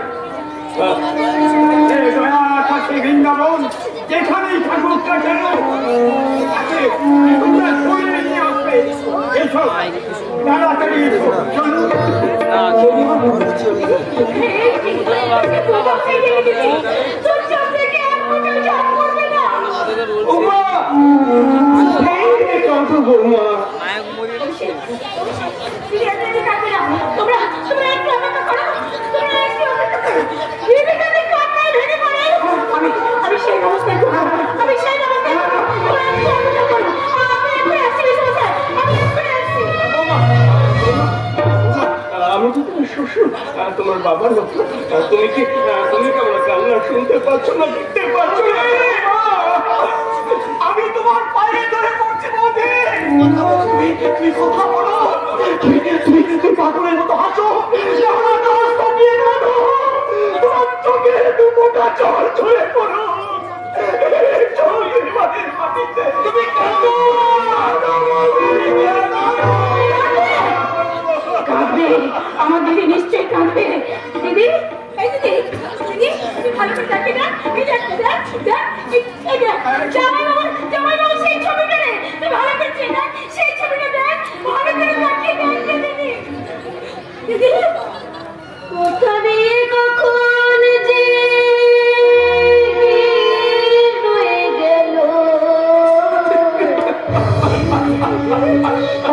বৃন্দাবন যেখানেই থাকুক না কেন তোমরা শরীরে নিয়ে আসবে। এসো তাড়াতাড়ি এসো, চলো। বৌমা আমি সেই অবস্থায় তোমার বাবার মতো তুমি কি আমার কান্না শুনতে পাচ্ছ না, দেখতে পাচ্ছ না? আমি তোমার পায়ে ধরে পড়ছি বৌদি। তুমি কথা বলো, তুমি পাগলের মতো হাসো, তোমার চোখে দুটা জল ঝরে পড়ো। তুমি কাঁদবে, আমার দিদি নিশ্চয়ই কাঁদবে। দিদি, এই দিদি, দিদি, তুই ভালো করে দেখি না, এই দেখ, দেখ, দেখ, এই দেখ, জামাই বাবু সেই ছবিটা রে, তুই ভালো করে চেয়ে দেখ, সেই ছবিটা দেখ, ভালো করে তাকিয়ে দেখ রে দিদি। দিদি, ওখানে কখন যে হয়ে গেল,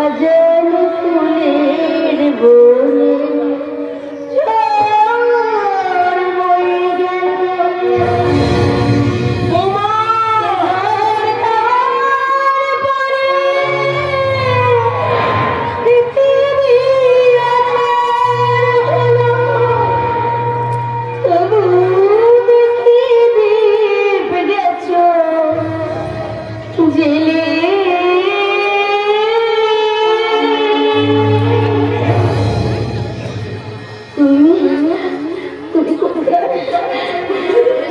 আজান ফুলের বনে ঝড় বয়ে গেল। পৃথিবী আছাড় হলো, তবু দেখি দীপ গেছ জেলে। তুমি কোথায়?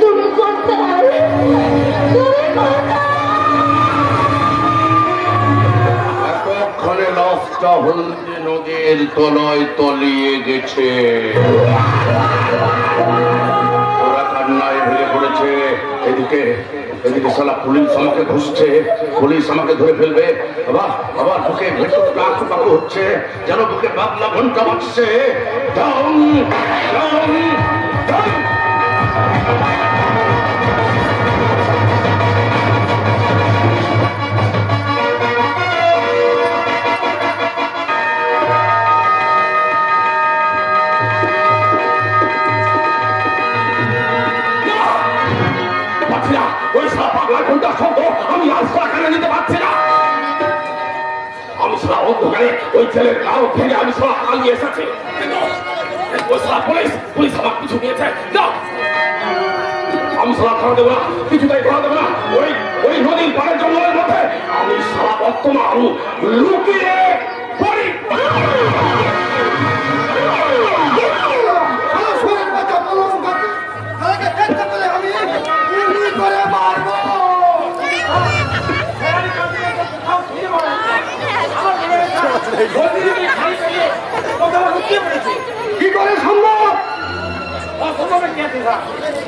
তুমি কোথায়? তুমি এতক্ষণে লাশটা হলদে নদীর তলায় তলিয়ে গেছে। ওরা কান্নায় ভেঙে পড়েছে। এদিকে শালা পুলিশ আমাকে ঘুষছে, পুলিশ আমাকে ধরে ফেলবে। আবার বুকে ভেতরটা আঁকুপাকু হচ্ছে, যেন বুকে বাবলা ঘন্টা বাজছে। Down down down. ওই সারা পাগলা ঘন্টার শব্দ আমি আজ কানে নিতে পারছি না। আমি সারা অন্ধকারে ওই ছেলের গাও থেকে আমি সারা পালিয়ে এসেছি। ওই সারা পুলিশ আমার পিছু নিয়েছে। আমি সারা ধরা দেবো না, কিছুটাই ধরা দেবো না। ওই নদীর পাড়ের জঙ্গলের মধ্যে আমি সারা বর্তমান লুকিয়ে পড়ি। কি করে সম্ভব? অসম্ভবের কি আছে স্যার?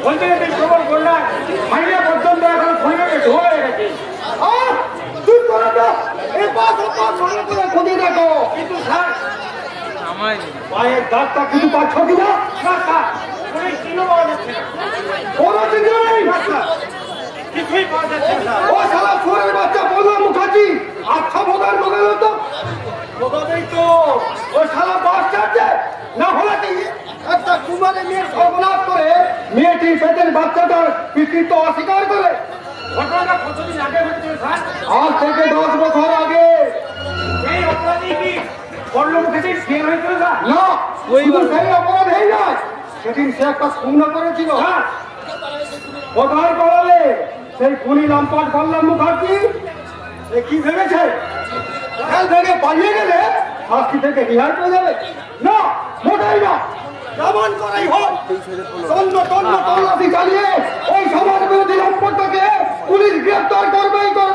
বলতে গেলে খবর করলাম মাইনা পর্যন্ত এখন ফোনে ঢোয়া হয়ে গেছে। তুই করে দাও, এই পাশ ফোনে করে খুঁজে দেখো। কিন্তু স্যার পায়ের দাগটা কিছু পাচ্ছ কিনা? কোনো চিহ্ন পাওয়া যাচ্ছে না। কোনো চিহ্ন নেই, কিছুই পাওয়া যাচ্ছে না। ও শালা চোরের বাচ্চা বললাম মুখার্জি, আচ্ছা বোধার মনে হতো বোধাই তো। ওই শালা বাস চাচ্ছে না হলে একটা কুমারের মেয়ের সর্বনাশ করে মেয়েটি পেটের বাচ্চাটার কৃতিত্ব অস্বীকার করে। ঘটনাটা কতদিন আগে ঘটেছে স্যার? আজ থেকে 10 বছর আগে। এই অপরাধী কি বড় মুখে শেয়ার হয়েছিল স্যার? না, শুধু সেই অপরাধেই নয়, সেদিন সে একটা খুন করেছিল। কোথায় করালে সেই খুনি লম্পট বললাম মুখার্জি? কি ভেবেছে জেল থেকে পালিয়ে গেলে শাস্তি থেকে রিহাই পেয়ে যাবে? না, মোটেই না। যেমন করেই হোক তল্লাশি চালিয়ে ওই সমাজ বিরোধী লম্পটটাকে পুলিশ গ্রেপ্তার করবেই করবে।